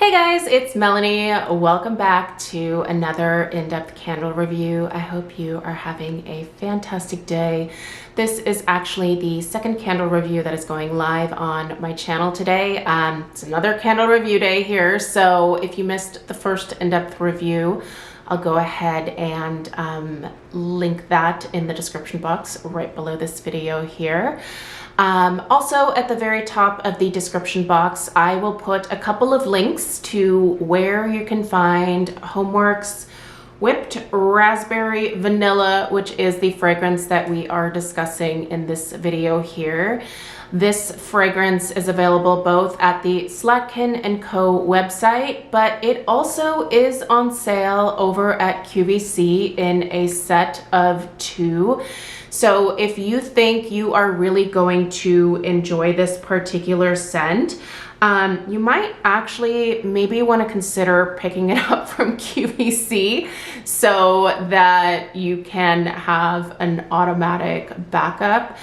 Hey guys, it's Melanie. Welcome back to another in-depth candle review. I hope you are having a fantastic day. This is actually the second candle review that is going live on my channel today. It's another candle review day here, so if you missed the first in-depth review, I'll go ahead and link that in the description box right below this video here. Also, at the very top of the description box, I will put a couple of links to where you can find HomeWorx Whipped Raspberry Vanilla, which is the fragrance that we are discussing in this video here. This fragrance is available both at the Rakuten & Co website, but it also is on sale over at QVC in a set of 2. So if you think you are really going to enjoy this particular scent, you might actually maybe want to consider picking it up from QVC so that you can have an automatic backup.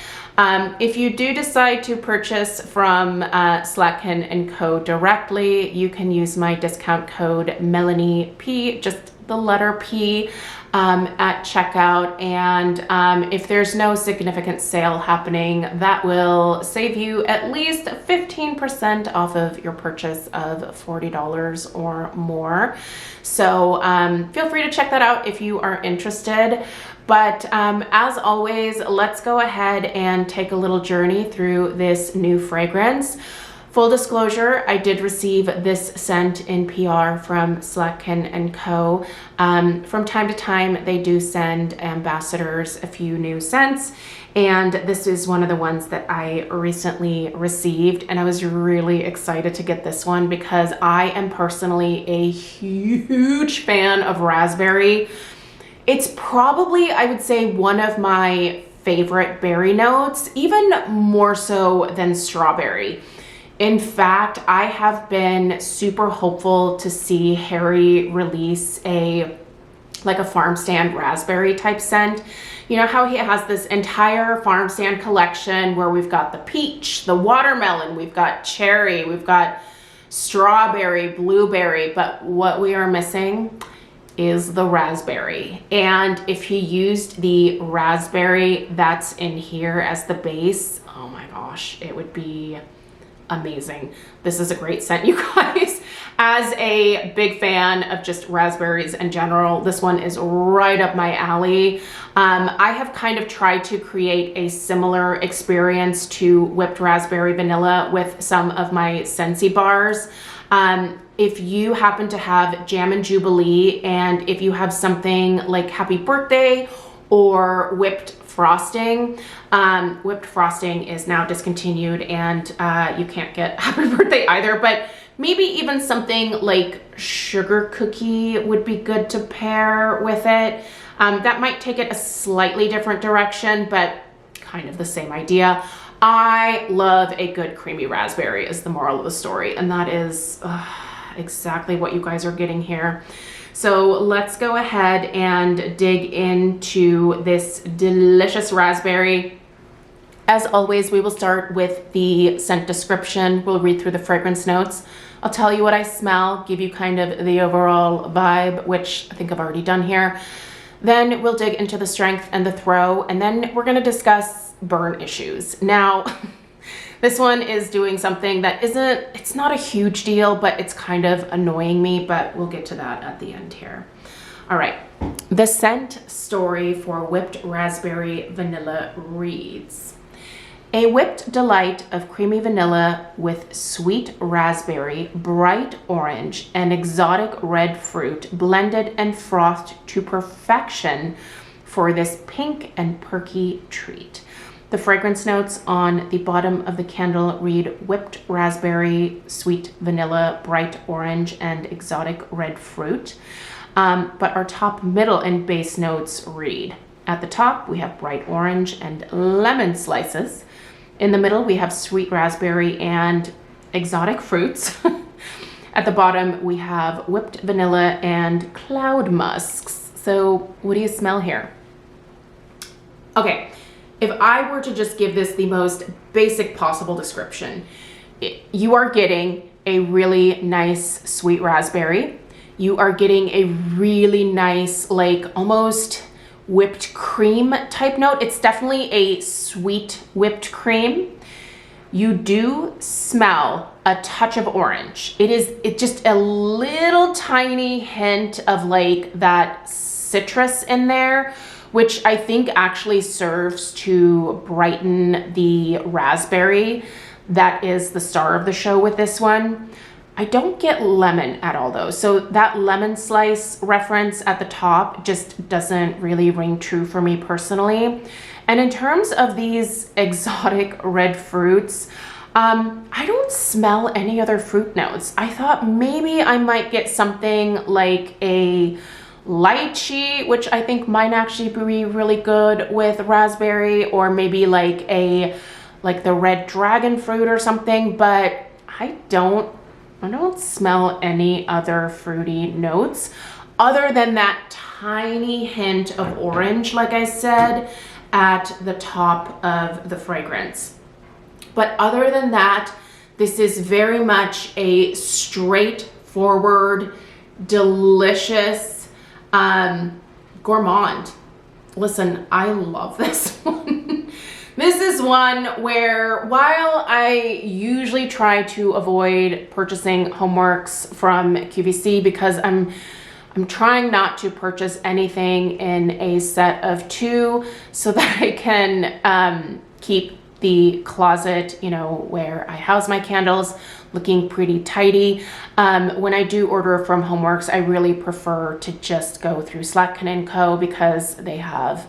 If you do decide to purchase from Rakuten & Co directly, you can use my discount code MELANIEP, just the letter P, at checkout, and if there's no significant sale happening, that will save you at least 15% off of your purchase of $40 or more. So feel free to check that out if you are interested. But as always, let's go ahead and take a little journey through this new fragrance. Full disclosure, I did receive this scent in PR from Rakuten & Co. From time to time, they do send ambassadors a few new scents, and this is one of the ones that I recently received, and I was really excited to get this one because I am personally a huge fan of raspberry. It's probably, I would say, one of my favorite berry notes, even more so than strawberry. In fact, I have been super hopeful to see Harry release a farm stand raspberry type scent. You know how he has this entire farm stand collection where we've got the peach, the watermelon, we've got cherry, we've got strawberry, blueberry, but what we are missing is the raspberry. And if he used the raspberry that's in here as the base, oh my gosh, it would be amazing. This is a great scent, you guys. As a big fan of just raspberries in general, this one is right up my alley. I have kind of tried to create a similar experience to Whipped Raspberry Vanilla with some of my Scentsy bars. If you happen to have Jam and Jubilee, and if you have something like Happy Birthday or Whipped Frosting. Whipped Frosting is now discontinued, and you can't get Happy Birthday either, but maybe even something like Sugar Cookie would be good to pair with it. That might take it a slightly different direction, but kind of the same idea. I love a good creamy raspberry is the moral of the story, and that is exactly what you guys are getting here. So let's go ahead and dig into this delicious raspberry. As always, we will start with the scent description. We'll read through the fragrance notes. I'll tell you what I smell, give you kind of the overall vibe, which I think I've already done here. Then we'll dig into the strength and the throw, and then we're gonna discuss burn issues. Now, this one is doing something that it's not a huge deal, but it's kind of annoying me, but we'll get to that at the end here. All right, the scent story for Whipped Raspberry Vanilla reads, a whipped delight of creamy vanilla with sweet raspberry, bright orange, and exotic red fruit blended and frothed to perfection for this pink and perky treat. The fragrance notes on the bottom of the candle read whipped raspberry, sweet vanilla, bright orange, and exotic red fruit. But our top, middle, and base notes read, at the top we have bright orange and lemon slices. In the middle we have sweet raspberry and exotic fruits. At the bottom we have whipped vanilla and cloud musks. So what do you smell here? Okay. If I were to just give this the most basic possible description, you are getting a really nice sweet raspberry. You are getting a really nice, like almost whipped cream type note. It's definitely a sweet whipped cream. You do smell a touch of orange. It's just a little tiny hint of like that citrus in there, which I think actually serves to brighten the raspberry. That is the star of the show with this one. I don't get lemon at all though. So that lemon slice reference at the top just doesn't really ring true for me personally. And in terms of these exotic red fruits, I don't smell any other fruit notes. I thought maybe I might get something like a lychee, which I think might actually be really good with raspberry, or maybe like the red dragon fruit or something, but I don't smell any other fruity notes other than that tiny hint of orange, like I said, at the top of the fragrance. But other than that, this is very much a straightforward, delicious, gourmand. Listen, I love this one. This is one where, while I usually try to avoid purchasing HomeWorx from QVC because I'm trying not to purchase anything in a set of 2 so that I can keep the closet, you know, where I house my candles, looking pretty tidy. When I do order from HomeWorx, I really prefer to just go through Rakuten Co. because they have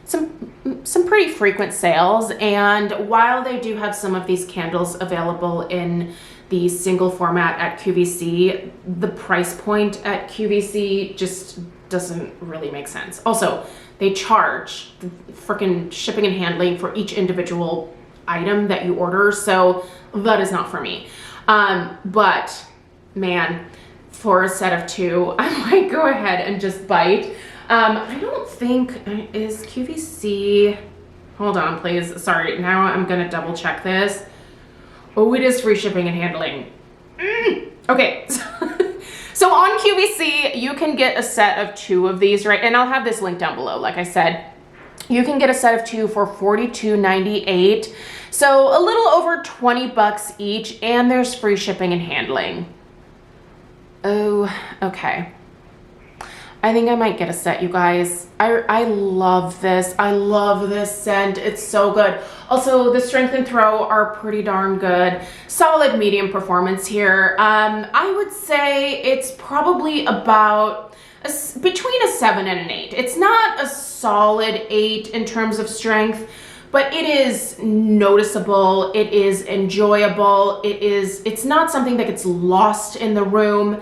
some pretty frequent sales. And while they do have some of these candles available in the single format at QVC, the price point at QVC just doesn't really make sense. Also, they charge freaking shipping and handling for each individual item that you order, so that is not for me. But man, for a set of 2, I might go ahead and just bite. I don't think, is QVC, hold on please, sorry, now I'm gonna double check this. Oh, it is free shipping and handling. Okay, so on QVC, you can get a set of 2 of these, right? And I'll have this link down below, like I said. You can get a set of 2 for $42.98. So a little over 20 bucks each, and there's free shipping and handling. Oh, okay. I think I might get a set, you guys. I love this. I love this scent. It's so good. Also, the strength and throw are pretty darn good. Solid medium performance here. I would say it's probably about between a 7 and an 8. It's not a solid 8 in terms of strength, but it is noticeable. It is enjoyable. It's not something that gets lost in the room.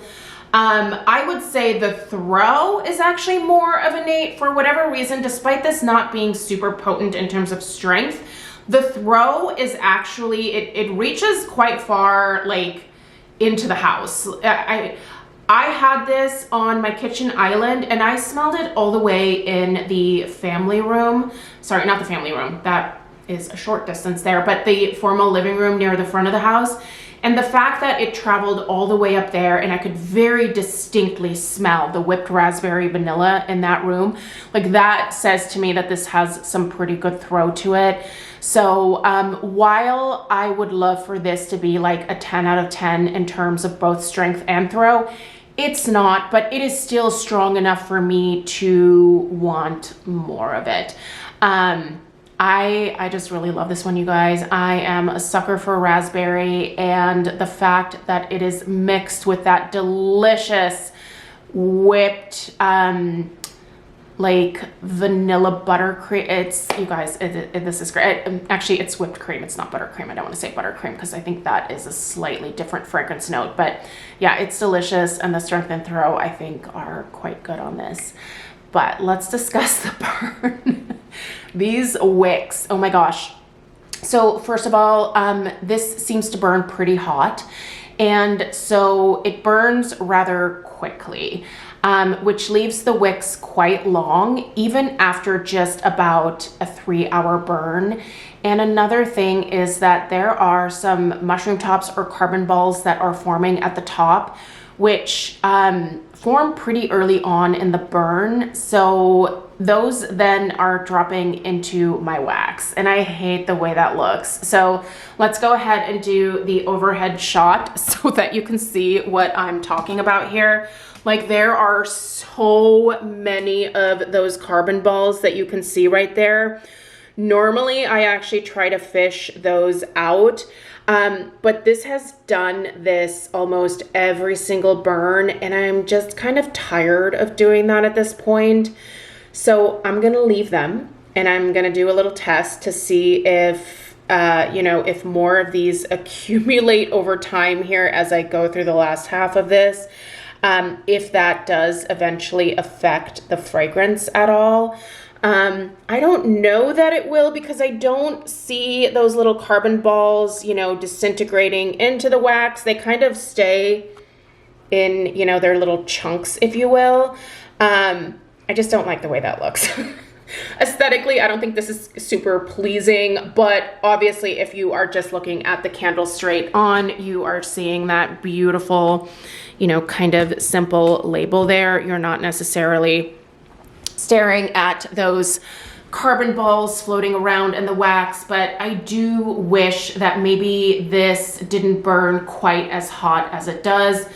I would say the throw is actually more of an 8 for whatever reason, despite this not being super potent in terms of strength. The throw is actually, it reaches quite far, like into the house. I had this on my kitchen island and I smelled it all the way in the family room. Sorry, not the family room. That is a short distance there, but the formal living room near the front of the house. And the fact that it traveled all the way up there and I could very distinctly smell the whipped raspberry vanilla in that room, like that says to me that this has some pretty good throw to it. So while I would love for this to be like a 10 out of 10 in terms of both strength and throw, it's not, but it is still strong enough for me to want more of it. I just really love this one, you guys. I am a sucker for raspberry, and the fact that it is mixed with that delicious whipped like vanilla buttercream. It's, you guys, this is great. Actually, it's whipped cream. It's not buttercream. I don't want to say buttercream because I think that is a slightly different fragrance note. But yeah, it's delicious, and the strength and throw I think are quite good on this. But let's discuss the burn. These wicks, oh my gosh. So first of all, this seems to burn pretty hot, and so it burns rather quickly. which leaves the wicks quite long, even after just about a 3-hour burn. And another thing is that there are some mushroom tops or carbon balls that are forming at the top, which form pretty early on in the burn. So those then are dropping into my wax, and I hate the way that looks. So let's go ahead and do the overhead shot so that you can see what I'm talking about here. Like, there are so many of those carbon balls that you can see right there. Normally, I actually try to fish those out, but this has done this almost every single burn, and I'm just kind of tired of doing that at this point. So I'm gonna leave them, and I'm gonna do a little test to see if, if more of these accumulate over time here as I go through the last half of this, if that does eventually affect the fragrance at all. I don't know that it will, because I don't see those little carbon balls, disintegrating into the wax. They kind of stay in, their little chunks, if you will. I just don't like the way that looks. Aesthetically, I don't think this is super pleasing, but obviously if you are just looking at the candle straight on, you are seeing that beautiful, kind of simple label there. You're not necessarily staring at those carbon balls floating around in the wax, but I do wish that maybe this didn't burn quite as hot as it does,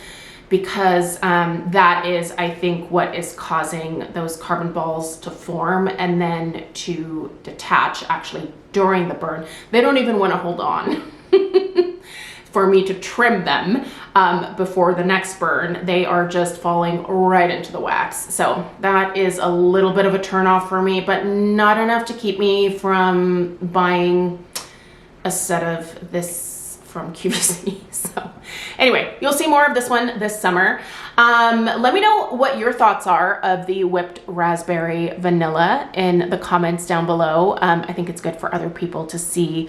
because that is, I think, what is causing those carbon balls to form and then to detach actually during the burn. They don't even want to hold on for me to trim them before the next burn. They are just falling right into the wax. So that is a little bit of a turnoff for me, but not enough to keep me from buying a set of this from QVC. So anyway, you'll see more of this one this summer. Let me know what your thoughts are of the whipped raspberry vanilla in the comments down below. I think it's good for other people to see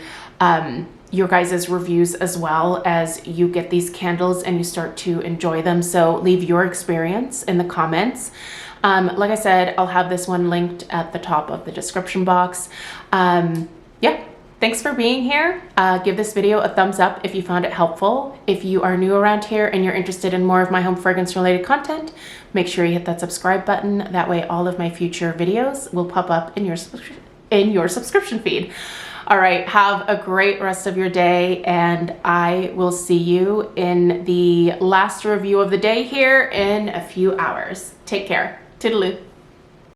your guys' reviews as well as you get these candles and you start to enjoy them. So leave your experience in the comments. Like I said, I'll have this one linked at the top of the description box. Yeah. Thanks for being here. Give this video a thumbs up if you found it helpful. If you are new around here and you're interested in more of my home fragrance related content, make sure you hit that subscribe button. That way all of my future videos will pop up in your subscription feed. All right, have a great rest of your day, and I will see you in the last review of the day here in a few hours. Take care. Toodaloo.